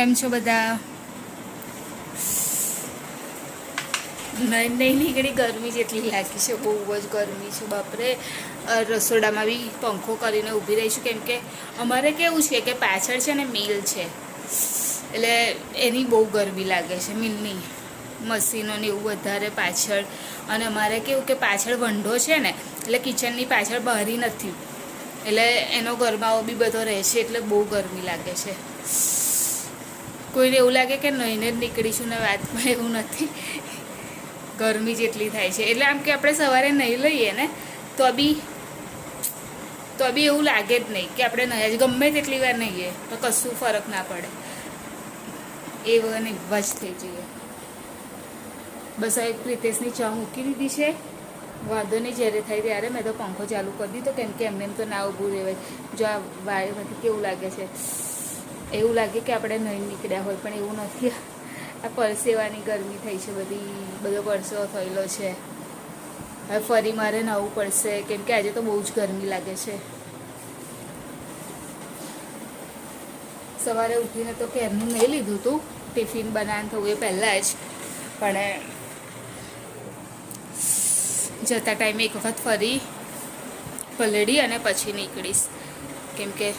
કેમ છો બધા? નહીં નીકળી, ગરમી જેટલી લાગી છે, બહુ જ ગરમી છે બાપરે. રસોડામાં બી પંખો કરીને ઊભી રહીશું, કેમ કે અમારે કેવું છે કે પાછળ છે ને મિલ છે, એટલે એની બહુ ગરમી લાગે છે. મિલની મશીનો ને એવું વધારે પાછળ, અને અમારે કેવું કે પાછળ વંડો છે ને, એટલે કિચનની પાછળ બારી નથી, એટલે એનો ગરમાવો બી બધો રહે છે, એટલે બહુ ગરમી લાગે છે. કોઈને એવું લાગે કે નહીને જ નીકળીશું ને, વાતમાં એવું નથી, ગરમી જેટલી થાય છે. એટલે આમ કે આપણે સવારે નહીં લઈએ ને તો બી એવું લાગે જ નહીં કે આપણે નહીં, ગમે તેટલી વાર નહીએ તો કશું ફરક ના પડે, એ વગરની વજ થઈ જઈએ. બસ હવે પ્રિતેશની ચા મૂકી દીધી છે, વાંધો નહીં, જ્યારે થાય ત્યારે મેં તો પંખો ચાલુ કરી દીધો, કેમ કે એમને તો ના ઊભું રહેવાય. જો આ વાળીમાંથી કેવું લાગે છે, એવું લાગે કે આપણે નહીં નીકળ્યા હોય, પણ એવું નથી. આ પરસેવાની ગરમી થઈ છે, બધો પરસેવો થયેલો છે. હવે ફરી મારે નવું પડશે, કેમ કે આજે તો બહુ જ ગરમી લાગે છે. સવારે ઉઠીને તો કેરનું નહીં લીધું હતું, ટિફિન બનાવવાનું થયું એ પહેલાં જ, પણ જતા ટાઈમે એક વખત ફરી પલળી અને પછી નીકળીશ, કેમ કે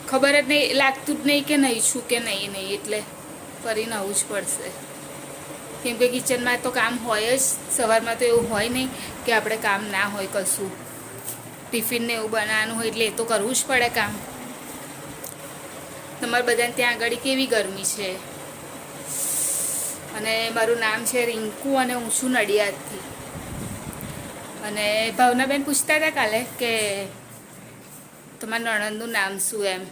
ખબર જ નહીં, લાગતું જ નહીં કે નહીં છું કે નહીં, એટલે ફરી નવું જ પડશે. કેમ કે કિચનમાં તો કામ હોય જ, સવારમાં તો એવું હોય નહીં કે આપણે કામ ના હોય કશું. ટિફિનને એવું બનાવવાનું હોય એટલે એ તો કરવું જ પડે કામ. તમારે બધાને ત્યાં આગળ કેવી ગરમી છે? અને મારું નામ છે રિંકુ, અને હું છું નડિયાદથી. અને ભાવનાબેન પૂછતા હતા કાલે કે તમારા નણંદનું નામ શું એમ.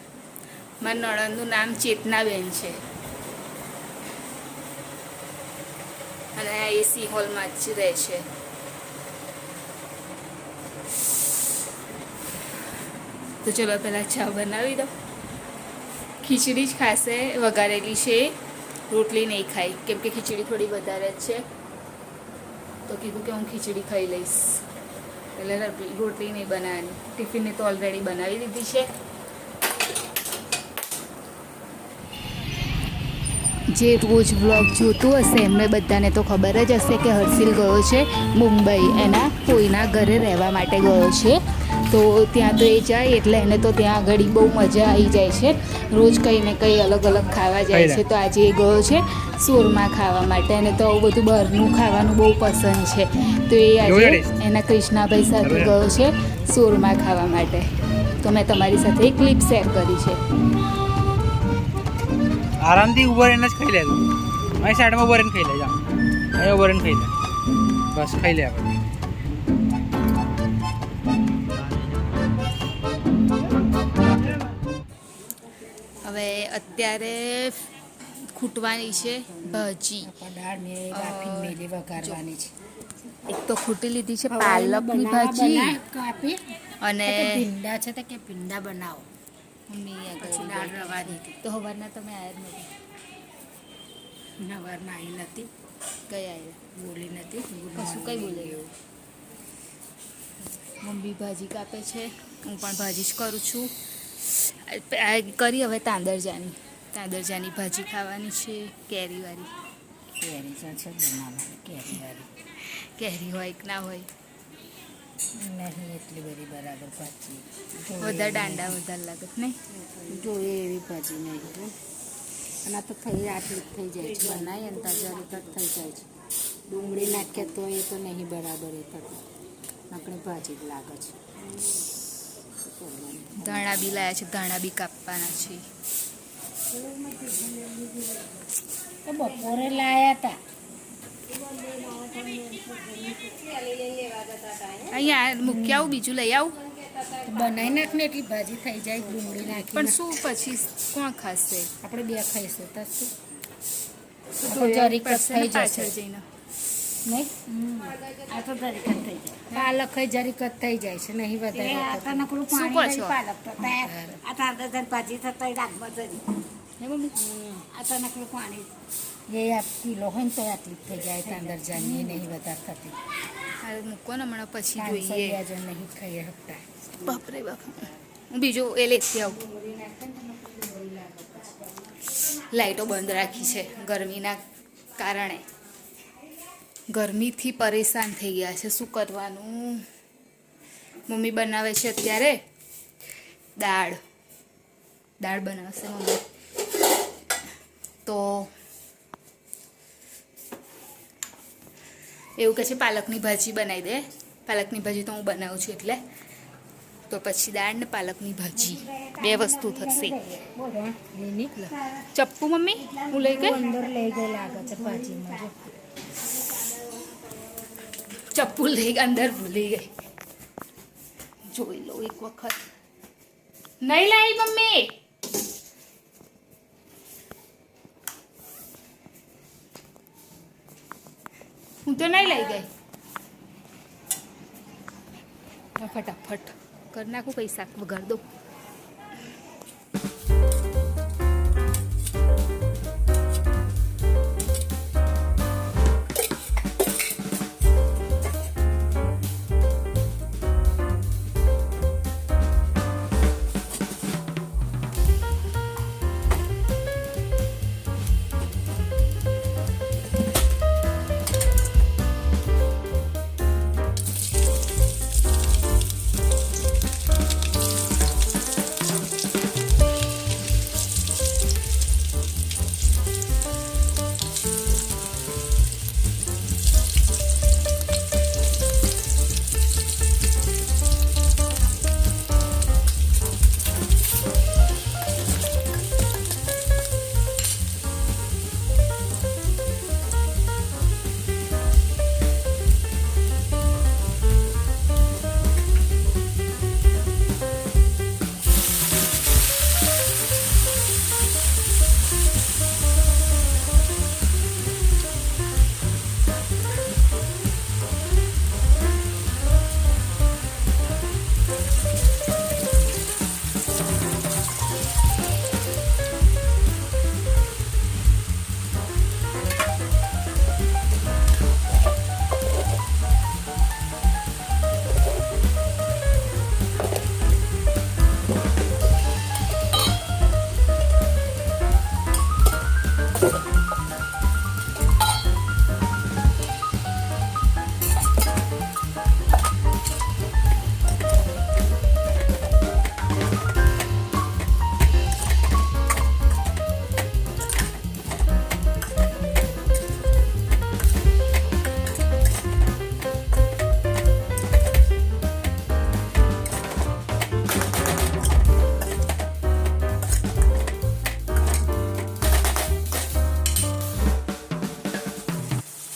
મારા નણંદનું નામ ચેતનાબેન છે, અને એસી હોલમાં જ રહે છે. તો ચલો પહેલાં ચા બનાવી દો. ખીચડી જ ખાશે, વઘારેલી છે, રોટલી નહીં ખાઈ, કેમ કે ખીચડી થોડી વધારે જ છે, તો કીધું કે હું ખીચડી ખાઈ લઈશ, એટલે રોટલી નહીં બનાવવાની. ટિફિનને તો ઓલરેડી બનાવી દીધી છે. જે રોજ વ્લોગ જોતું હશે એમને બધાને તો ખબર જ હશે કે હર્ષિલ ગયો છે મુંબઈ, એના કોઈના ઘરે રહેવા માટે ગયો છે. તો ત્યાં તો એ જાય એટલે એને તો ત્યાં આગળ બહુ મજા આવી જાય છે. રોજ કંઈ ને કંઈ અલગ અલગ ખાવા જાય છે. તો આજે એ ગયો છે શોરમા ખાવા માટે, અને તો આવું બધું બહારનું ખાવાનું બહુ પસંદ છે. તો એ આજે એના કૃષ્ણાભાઈ સાથે ગયો છે શોરમા ખાવા માટે. તો મેં તમારી સાથે એક ક્લિપ શેર કરી છે. આરામથી ઉભો રહીને જ ખાઈ લે. મારી સાઈડમાં ઉભો રહીને ખાઈ લે. જામ અહીંયા ઉભો રહીને ખાઈ લે, બસ ખાઈ લે. આપણે હવે અત્યારે ખૂટવાની છે ભાજી, વઘારવાની છે. એક તો ખૂટી લીધી છે પાલકની ભાજી, અને ભીંડા છે તો કે ભીંડા બનાવો, મમ્મી પછી દાળ રવા દીધી. તો સવારના તમે આવ્યા જ નથી? સવારમાં આવી નથી, કઈ આવ્યા? બોલી નથી, કશું કઈ બોલે? મમ્મી ભાજી કાપે છે, હું પણ ભાજી જ કરું છું. કરી હવે તાંદરજાની ભાજી ખાવાની છે, કેરીવાળી. કેરી છે બનાવવાની, કેરીવાળી. કેરી હોય કે ના હોય, નહીં એટલી બધી બરાબર ભાજી, વધારે દાંડા વધારે લાગે નહીં, જોઈએ એવી ભાજી નહીં. અને આ તો થઈ આટલી થઈ જાય છે, બનાવી અને તાજાની કટ થઈ જાય છે. ડુંગળી નાખીએ તો એ તો નહીં બરાબર, એ થતું આપણી ભાજી જ લાગે છે. ધાણા બી લાયા છે, ધાણા બી કાપવાના છે. તો બપોરે લાયા હતા, અહીંયા મૂકી આવું, બીજું લઈ આવું, બનાવી નાખ ને એટલી ભાજી થઈ જાય. ડુંગળી નાખી પણ શું પછી કોણ ખાશે? આપણે બે ખાઈશું તો શું જરીક થઈ જશે જઈને નહીં. આ તો જરીક થઈ જાય, પાલક જરીક થઈ જાય છે, નહીં વધારે. ભાજી થતા રાખવા જરી આ તો નકલું પાણી એ આ કિલો હોય ને તો આટલી થઈ જાય. તાંદરજાની નહીં વધારે થતી. મૂકો ને હમણાં પછી 500 જોઈએ. જણ નહીં ખાઈ શકતા. બાપરે બાપ, હું બીજું એ લેતી આવું. લાઈટો બંધ રાખી છે ગરમીના કારણે. ગરમીથી પરેશાન થઈ ગયા છે, શું કરવાનું. મમ્મી બનાવે છે અત્યારે દાળ બનાવશે મમ્મી. તો એવું કહે છે પાલકની ભાજી બનાવી દે. પાલકની ભાજી તો હું બનાવું છું એટલે. તો પછી દાળ ને પાલકની ભાજી 2 વસ્તુ થશે. ચપ્પુ મમ્મી હું લઈ ગઈ. અંદર લઈ ગઈ લાગે છે ભાજીમાં. ચપ્પુ લઈ અંદર ભૂલી ગઈ. જોઈ લો એક વખત. નહીં લાવી મમ્મી. હું તો નહીં લઈ ગઈ. ફટાફટ કર નાખું, પૈસા વગાડ દો.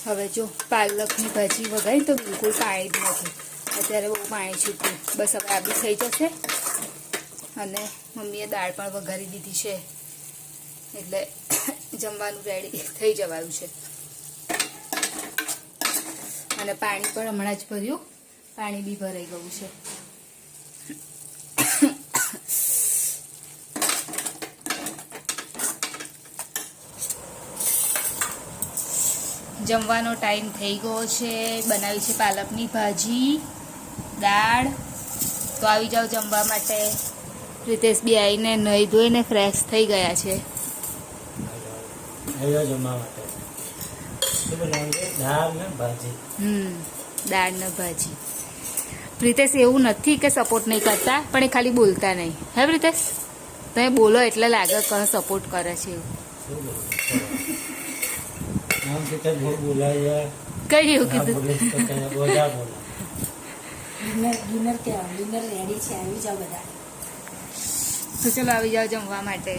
હવે જો પાલકની ભાજી વગાડી તો બિલકુલ પાણી જ નથી. અત્યારે બહુ પાણી છૂટ્યું. બસ હવે આ બી થઈ જશે. અને મમ્મીએ દાળ પણ વઘારી દીધી છે એટલે જમવાનું રેડી થઈ જવાનું છે. અને પાણી પણ હમણાં જ ભર્યું. પાણી બી ભરાઈ ગયું છે. જમવાનો ટાઈમ થઈ ગયો છે. બનાવી છે પાલકની ભાજી, દાળ. તો આવી જાઓ જમવા માટે. પ્રિતેશ બી આવીને નહીં ધોઈને ફ્રેશ થઈ ગયા છે. દાળ ને ભાજી. પ્રિતેશ એવું નથી કે સપોર્ટ નહીં કરતા, પણ એ ખાલી બોલતા નહીં. હે પ્રિતેશ, તમે બોલો એટલે લાગે કે સપોર્ટ કરે છે એવું. કઈ એવું કીધું? ડિનર કેવા? ડિનર રેડી છે, આવી જાઓ બધા. તો ચલો આવી જાઓ જમવા માટે.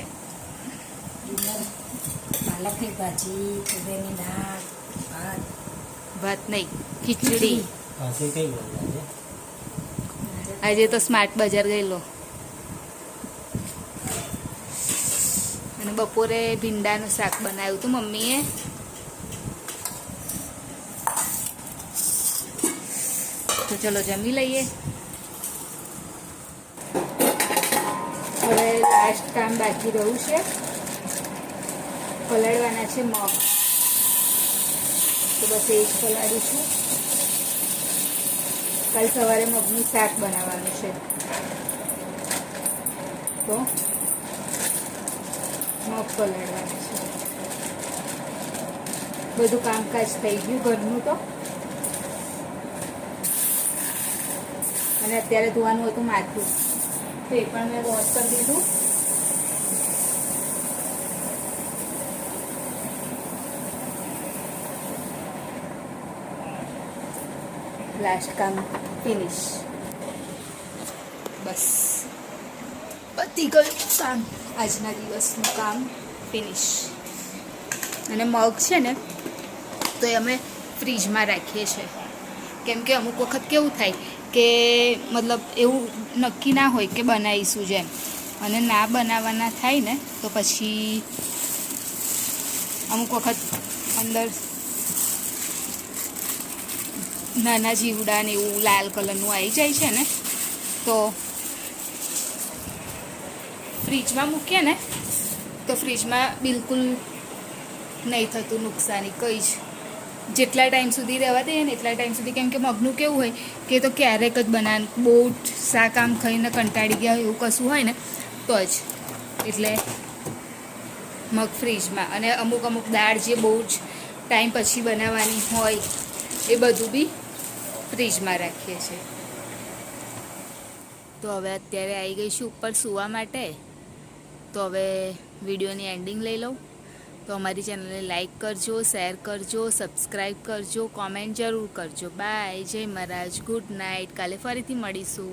ડિનર પાલકની ભાજી, તુવેરની દાળ, ભાત નહીં, ખીચડી. આજે તો સ્માર્ટ બજાર ગયેલો. અને બપોરે ભીંડાનું શાક બનાવ્યું હતું મમ્મીએ. તો ચલો જમી લઈએ. હવે લાસ્ટ કામ બાકી રહ્યું છે. પલાળવાના છે મગ. તો બસ એ જ પલાળીશું. કાલ સવારે મગનું શાક બનાવવાનું છે. તો મગ પલાળવાનું છે. બધું કામકાજ થઈ ગયું ઘરનું તો. અને અત્યારે ધોવાનું હતું માથું, તો એ પણ મેં વોશ કરી દીધું. લાસ્ટ કામ ફિનિશ. બસ પતી ગયું કામ, આજના દિવસનું કામ ફિનિશ. અને મગ છે ને તો એ અમે ફ્રીજમાં રાખીએ છીએ, કેમ કે અમુક વખત કેવું થાય કે મતલબ એવું નક્કી ના હોય કે બનાવીશું જેમ, અને ના બનાવવાના થાય ને તો પછી અમુક વખત અંદર નાના જીવડા ને એવું લાલ કલરનું આવી જાય છે ને, તો ફ્રીજમાં મૂકીએ ને તો ફ્રીજમાં બિલકુલ નહીં થતું નુકસાની કંઈ જ. જેટલા ટાઈમ સુધી રહેવા દઈએ ને એટલા ટાઈમ સુધી, કેમ કે મગનું કેવું હોય કે તો ક્યારેક જ બનાવવાનું, બહુ જ શાક આમ ખાઈને કંટાળી ગયા હોય એવું કશું હોય ને તો જ. એટલે મગ ફ્રીજમાં, અને અમુક દાળ જે બહુ જ ટાઈમ પછી બનાવવાની હોય એ બધું બી ફ્રીજમાં રાખીએ છીએ. તો હવે અત્યારે આવી ગઈ છું ઉપર સૂવા માટે. તો હવે વિડીયોની એન્ડિંગ લઈ લઉં. તો અમારી ચેનલને લાઈક કરજો, શેર કરજો, સબસ્ક્રાઈબ કરજો, કોમેન્ટ જરૂર કરજો. બાય, જય મહારાજ, ગુડ નાઇટ. કાલે ફરીથી મળીશું.